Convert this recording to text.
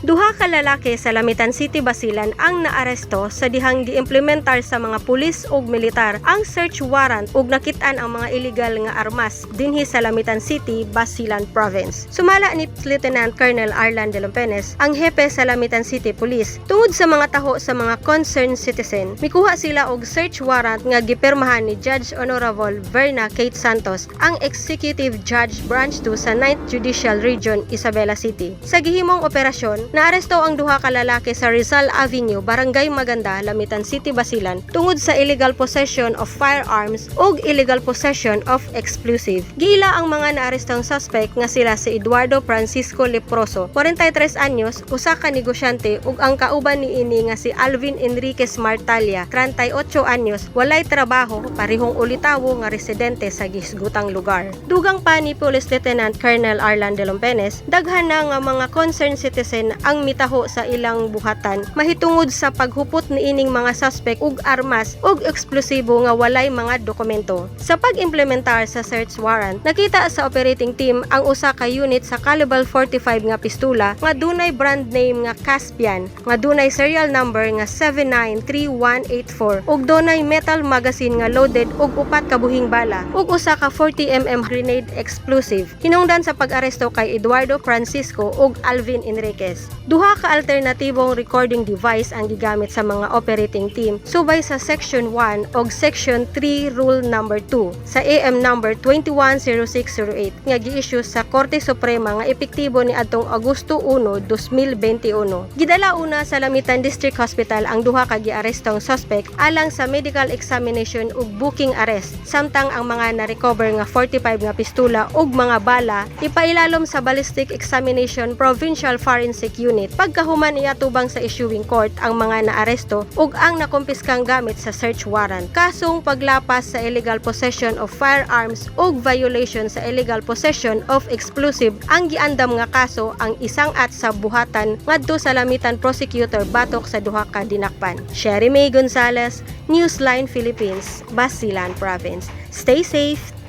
Duha ka lalaki sa Lamitan City, Basilan ang naaresto sa dihang giimplementar sa mga pulis ug militar ang search warrant ug nakit-an ang mga illegal nga armas dinhi sa Lamitan City, Basilan Province. Sumala ni Lieutenant Colonel Arlan de Lompenes, ang hepe sa Lamitan City Police, tungod sa mga taho sa mga concerned citizen, mikuha sila og search warrant nga gipirmahan ni Judge Honorable Verna Kate Santos, ang Executive Judge Branch 2 sa 9th Judicial Region, Isabela City. Sa gihimong operasyon, naaresto ang duha ka lalaki sa Rizal Avenue, Barangay Maganda, Lamitan City, Basilan tungod sa illegal possession of firearms ug illegal possession of explosive. Giila ang mga naarestong suspect nga sila si Eduardo Francisco Leproso, 43 anyos, usa ka negosyante ug ang kauban niini nga si Alvin Enriquez Martalia, 38 anyos, walay trabaho, parehong ulitawo nga residente sa gisgutang lugar. Dugang pa ni Police Lieutenant Colonel Arlan de Lompenes, daghan na nga mga concerned citizen ang mitaho sa ilang buhatan mahitungod sa paghupot niining mga suspect ug armas ug eksplosibo nga walay mga dokumento. Sa pag-implementar sa search warrant, nakita sa operating team ang usa ka unit sa caliber 45 nga pistola nga dunay brand name nga Caspian, nga dunay serial number nga 793184 ug dunay metal magazine nga loaded ug upat ka buhing bala ug usa ka 40mm grenade explosive. Hinungdan sa pag-aresto kay Eduardo Francisco ug Alvin Enriquez. Duha ka alternatibong recording device ang gigamit sa mga operating team subay sa Section 1 ug Section 3 Rule Number 2 sa AM number 210608 nga gi-issue sa Korte Suprema nga epektibo ni adtong Agosto 1, 2021. Gidala una sa Lamitan District Hospital ang duha ka giarestong suspect alang sa medical examination ug booking arrest, samtang ang mga na-recover nga 45 nga pistola ug mga bala ipailalom sa ballistic examination Provincial Forensic Unit. Pagkahuman iatubang sa issuing court ang mga naaresto ug ang nakumpiskang gamit sa search warrant. Kasong paglapas sa illegal possession of firearms ug violation sa illegal possession of explosive ang giandam nga kaso ang isang at sa buhatan ngadto sa Lamitan Prosecutor batok sa duha ka dinakpan. Sherry May Gonzalez, Newsline Philippines, Basilan Province. Stay safe.